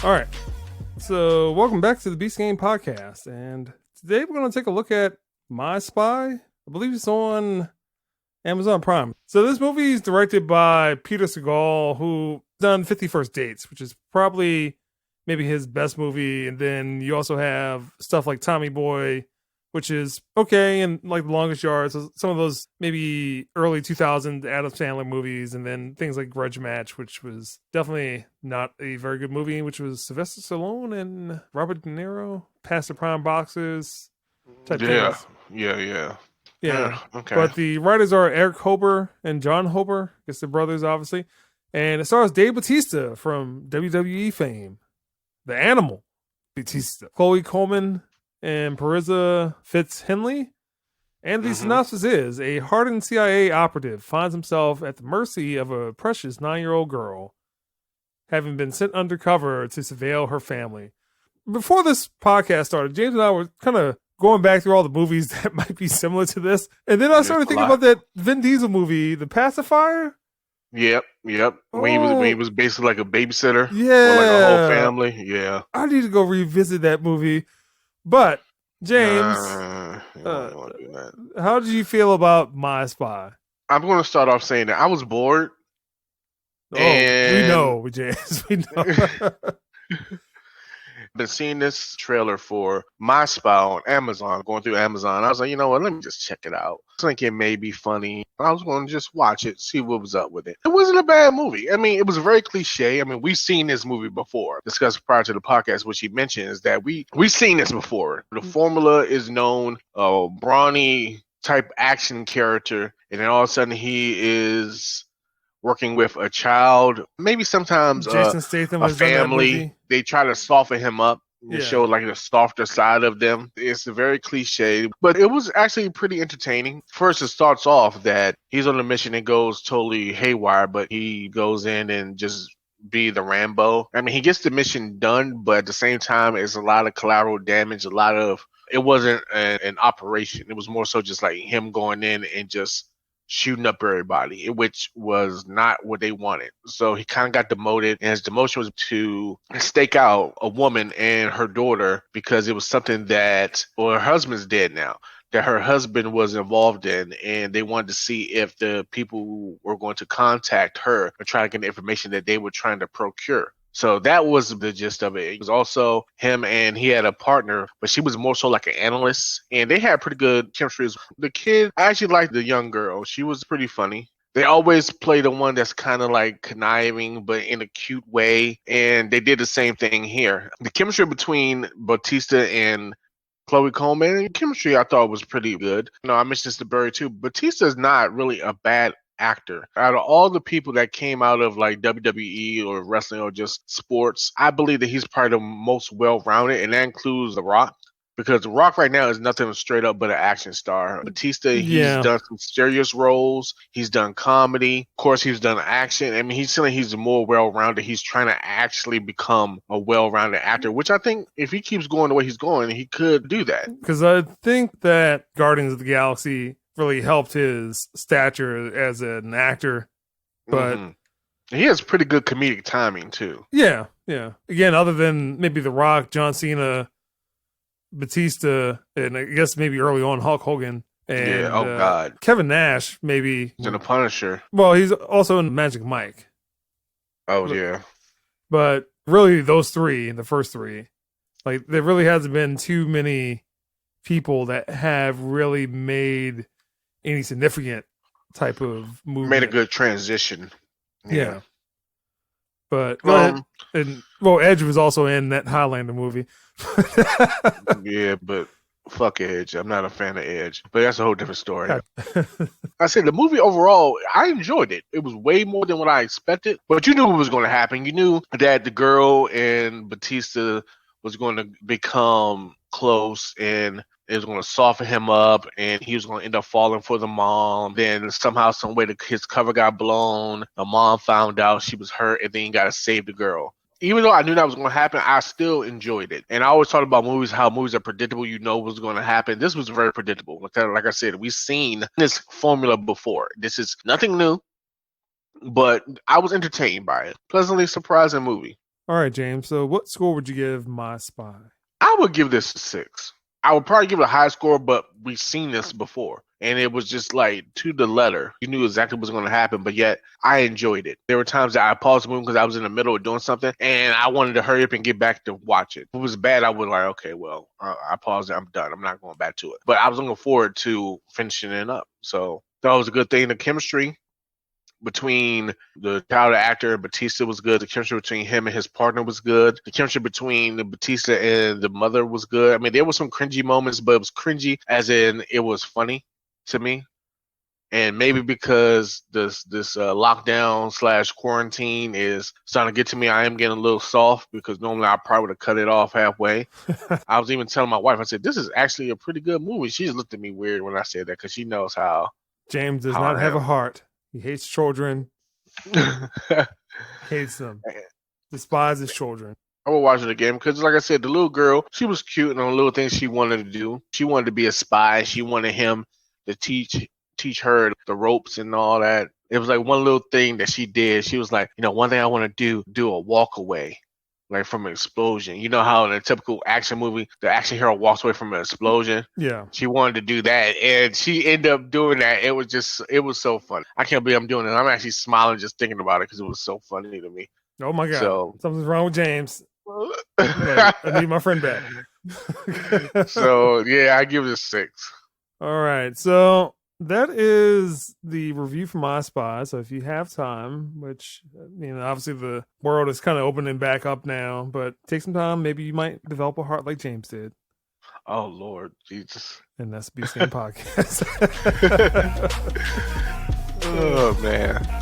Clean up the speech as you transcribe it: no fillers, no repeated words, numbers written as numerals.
All right. So, welcome back to the Beast Game Podcast. And today we're going to take a look at My Spy. I believe it's on Amazon Prime. So, this movie is directed by Peter Segal, who done 50 First Dates, which is probably maybe his best movie. And then you also have stuff like Tommy Boy, which is okay, and like The Longest Yard. So some of those maybe early 2000s Adam Sandler movies, and then things like Grudge Match, which was definitely not a very good movie, which was Sylvester Stallone and Robert De Niro, past the prime boxers type Yeah, things. yeah. Yeah. Okay. But the writers are Eric Hober and John Hober. I guess they're brothers, obviously. And it stars Dave Bautista from WWE fame, the Animal Bautista, Chloe Coleman, and Parisa Fitz-Henley. And the synopsis is a hardened CIA operative finds himself at the mercy of a precious 9-year-old girl, having been sent undercover to surveil her family. Before this podcast started, James and I were kind of going back through all the movies that might be similar to this. And then I started thinking about that Vin Diesel movie, The Pacifier. Yep. When he was basically like a babysitter for like a whole family. Yeah. I need to go revisit that movie. But James, You don't want to do that. how did you feel about My Spy? I'm going to start off saying that I was bored. Oh, we know, James. We know. Been seeing this trailer for My Spy on Amazon, going through Amazon. I was like, you know what? Let me just check it out. I think it may be funny. I was going to just watch it, see what was up with it. It wasn't a bad movie. I mean, it was very cliche. I mean, we've seen this movie before. Discussed prior to the podcast, which he mentioned is that we've seen this before. The formula is known. Brawny type action character, and then all of a sudden he is working with a child, maybe sometimes Jason Statham a family. They try to soften him up and show like the softer side of them. It's very cliche, but it was actually pretty entertaining. First, it starts off that he's on a mission and goes totally haywire, but he goes in and just be the Rambo. I mean, he gets the mission done, but at the same time, it's a lot of collateral damage, it wasn't an operation. It was more so just like him going in and just shooting up everybody, which was not what they wanted. So he kind of got demoted, and his demotion was to stake out a woman and her daughter because it was something that, well, her husband's dead now, that her husband was involved in, and they wanted to see if the people were going to contact her and try to get the information that they were trying to procure. So that was the gist of it. It was also him, and he had a partner, but she was more so like an analyst, and they had pretty good chemistry. The kid, I actually liked the young girl. She was pretty funny. They always play the one that's kind of like conniving, but in a cute way, and they did the same thing here. The chemistry between Bautista and Chloe Coleman, chemistry I thought was pretty good. I mentioned this to Barry too. Batista is not really a bad actor. Out of all the people that came out of like WWE or wrestling or just sports, I believe that he's probably the most well-rounded, and that includes The Rock. Because The Rock right now is nothing straight up but an action star. Batista, he's done some serious roles. He's done comedy. Of course, he's done action. I mean, he's more well-rounded. He's trying to actually become a well-rounded actor, which I think if he keeps going the way he's going, he could do that. Because I think that Guardians of the Galaxy really helped his stature as an actor, but he has pretty good comedic timing too. Yeah. Again, other than maybe The Rock, John Cena, Batista, and I guess maybe early on Hulk Hogan, and God, Kevin Nash, maybe. He's in The Punisher. Well, he's also in Magic Mike. Oh yeah, but really, those three, the first three, like there really hasn't been too many people that have really made any significant type of movement. Made a good transition. Yeah. But Edge was also in that Highlander movie. Yeah, but fuck Edge. I'm not a fan of Edge. But that's a whole different story. I said the movie overall, I enjoyed it. It was way more than what I expected. But you knew what was going to happen. You knew that the girl and Batista was going to become close, and it was going to soften him up, and he was going to end up falling for the mom. Then somehow, some way, his cover got blown. The mom found out she was hurt, and then he got to save the girl. Even though I knew that was going to happen, I still enjoyed it. And I always talk about movies, how movies are predictable. You know what's going to happen. This was very predictable. Like I said, we've seen this formula before. This is nothing new, but I was entertained by it. Pleasantly surprising movie. All right, James. So what score would you give My Spy? I would give this a 6. I would probably give it a high score, but we've seen this before. And it was just like to the letter. You knew exactly what was going to happen, but yet I enjoyed it. There were times that I paused the movie because I was in the middle of doing something and I wanted to hurry up and get back to watch it. If it was bad, I would like, okay, well, I paused it. I'm done. I'm not going back to it. But I was looking forward to finishing it up. So that was a good thing. The chemistry between the child actor and Batista was good. The chemistry between him and his partner was good. The chemistry between the Batista and the mother was good. I mean, there were some cringy moments, but it was cringy as in it was funny to me. And maybe because this lockdown / quarantine is starting to get to me, I am getting a little soft because normally I probably would have cut it off halfway. I was even telling my wife, I said, this is actually a pretty good movie. She just looked at me weird when I said that because she knows how. James does not have a heart. He hates children. Hates them. Despises children. I will watch it again because, like I said, the little girl, she was cute and the little things she wanted to do. She wanted to be a spy. She wanted him to teach her the ropes and all that. It was like one little thing that she did. She was like, one thing I want to do a walk away, like from an explosion. You know how in a typical action movie, the action hero walks away from an explosion? Yeah. She wanted to do that, and she ended up doing that. It was so fun. I can't believe I'm doing it. I'm actually smiling just thinking about it because it was so funny to me. Oh, my God. So, something's wrong with James. I need my friend back. So, yeah, I give it a 6. All right. So that is the review for My Spy. So if you have time, which, obviously the world is kind of opening back up now, but take some time. Maybe you might develop a heart like James did. Oh, Lord Jesus. And that's the Beast Game Podcast. Oh, man.